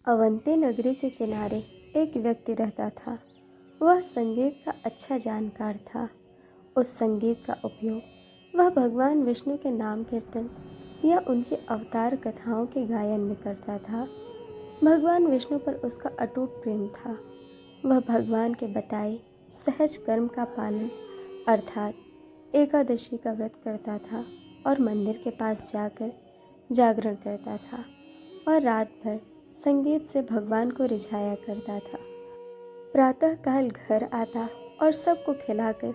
अवंती नगरी के किनारे एक व्यक्ति रहता था। वह संगीत का अच्छा जानकार था। उस संगीत का उपयोग वह भगवान विष्णु के नाम कीर्तन या उनके अवतार कथाओं के गायन में करता था। भगवान विष्णु पर उसका अटूट प्रेम था। वह भगवान के बताए सहज कर्म का पालन अर्थात एकादशी का व्रत करता था और मंदिर के पास जाकर जागरण करता था और रात भर संगीत से भगवान को रिझाया करता था। प्रातःकाल घर आता और सबको खिलाकर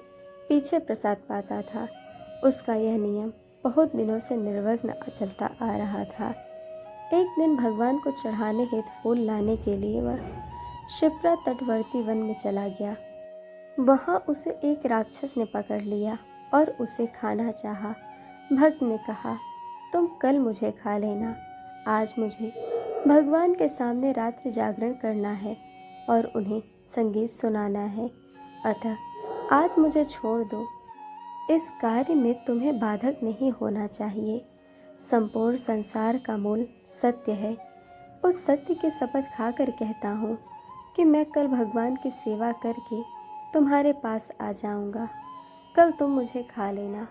पीछे प्रसाद पाता था। उसका यह नियम बहुत दिनों से निर्विघ्न चलता आ रहा था। एक दिन भगवान को चढ़ाने हेतु फूल लाने के लिए वह शिप्रा तटवर्ती वन में चला गया। वहां उसे एक राक्षस ने पकड़ लिया और उसे खाना चाहा। भक्त ने कहा, तुम कल मुझे खा लेना, आज मुझे भगवान के सामने रात्रि जागरण करना है और उन्हें संगीत सुनाना है, अतः आज मुझे छोड़ दो। इस कार्य में तुम्हें बाधक नहीं होना चाहिए। संपूर्ण संसार का मूल सत्य है। उस सत्य की शपथ खाकर कहता हूँ कि मैं कल भगवान की सेवा करके तुम्हारे पास आ जाऊँगा। कल तुम मुझे खा लेना।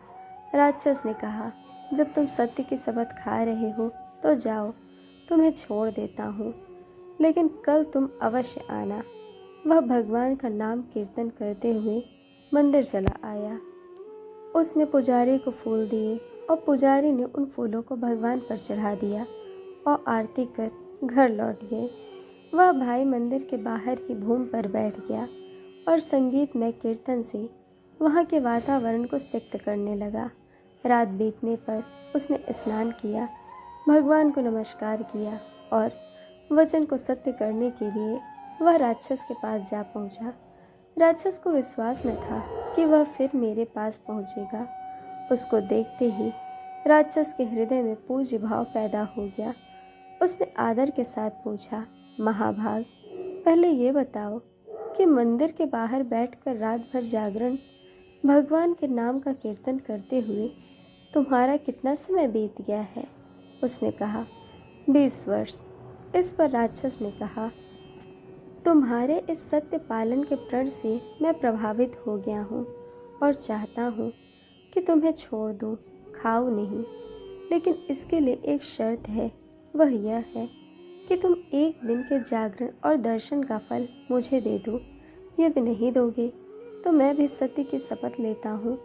राक्षस ने कहा, जब तुम सत्य की शपथ खा रहे हो तो जाओ, तुम्हें छोड़ देता हूँ, लेकिन कल तुम अवश्य आना। वह भगवान का नाम कीर्तन करते हुए मंदिर चला आया। उसने पुजारी को फूल दिए और पुजारी ने उन फूलों को भगवान पर चढ़ा दिया और आरती कर घर लौट गए। वह भाई मंदिर के बाहर ही भूमि पर बैठ गया और संगीतमय कीर्तन से वहाँ के वातावरण को सिक्त करने लगा। रात बीतने पर उसने स्नान किया, भगवान को नमस्कार किया और वचन को सत्य करने के लिए वह राक्षस के पास जा पहुंचा। राक्षस को विश्वास न था कि वह फिर मेरे पास पहुंचेगा। उसको देखते ही राक्षस के हृदय में पूज्य भाव पैदा हो गया। उसने आदर के साथ पूछा, महाभाग, पहले ये बताओ कि मंदिर के बाहर बैठकर रात भर जागरण भगवान के नाम का कीर्तन करते हुए तुम्हारा कितना समय बीत गया है? उसने कहा, 20 वर्ष। इस पर राक्षस ने कहा, तुम्हारे इस सत्य पालन के प्रण से मैं प्रभावित हो गया हूँ और चाहता हूँ कि तुम्हें छोड़ दूँ, खाओ नहीं, लेकिन इसके लिए एक शर्त है। वह यह है कि तुम एक दिन के जागरण और दर्शन का फल मुझे दे दो। यदि नहीं दोगे तो मैं भी सत्य की शपथ लेता हूँ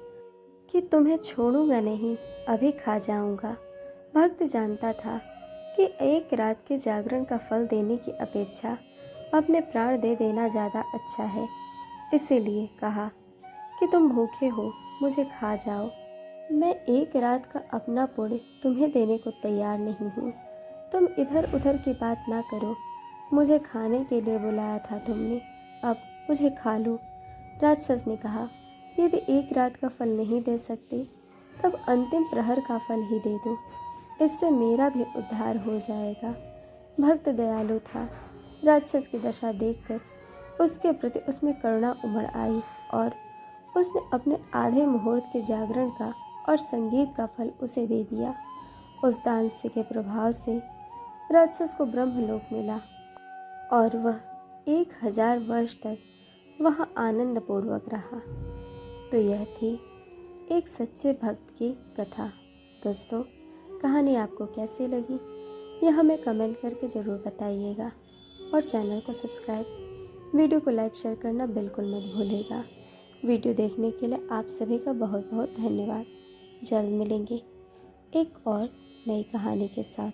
कि तुम्हें छोड़ूंगा नहीं, अभी खा जाऊंगा। भक्त जानता था कि एक रात के जागरण का फल देने की अपेक्षा अपने प्राण दे देना ज़्यादा अच्छा है। इसीलिए कहा कि तुम भूखे हो, मुझे खा जाओ। मैं एक रात का अपना पुण्य तुम्हें देने को तैयार नहीं हूँ। तुम इधर उधर की बात ना करो। मुझे खाने के लिए बुलाया था तुमने, अब मुझे खा लो। राक्षस ने कहा, यदि एक रात का फल नहीं दे सकते तब अंतिम प्रहर का फल ही दे दो, इससे मेरा भी उद्धार हो जाएगा। भक्त दयालु था। राक्षस की दशा देखकर उसके प्रति उसमें करुणा उमड़ आई और उसने अपने आधे मुहूर्त के जागरण का और संगीत का फल उसे दे दिया। उस दान से के प्रभाव से राक्षस को ब्रह्मलोक मिला और वह 1000 वर्ष तक वहाँ आनंद पूर्वक रहा। तो यह थी एक सच्चे भक्त की कथा। दोस्तों, कहानी आपको कैसी लगी यह हमें कमेंट करके ज़रूर बताइएगा और चैनल को सब्सक्राइब, वीडियो को लाइक शेयर करना बिल्कुल मत भूलिएगा। वीडियो देखने के लिए आप सभी का बहुत बहुत धन्यवाद। जल्द मिलेंगे एक और नई कहानी के साथ।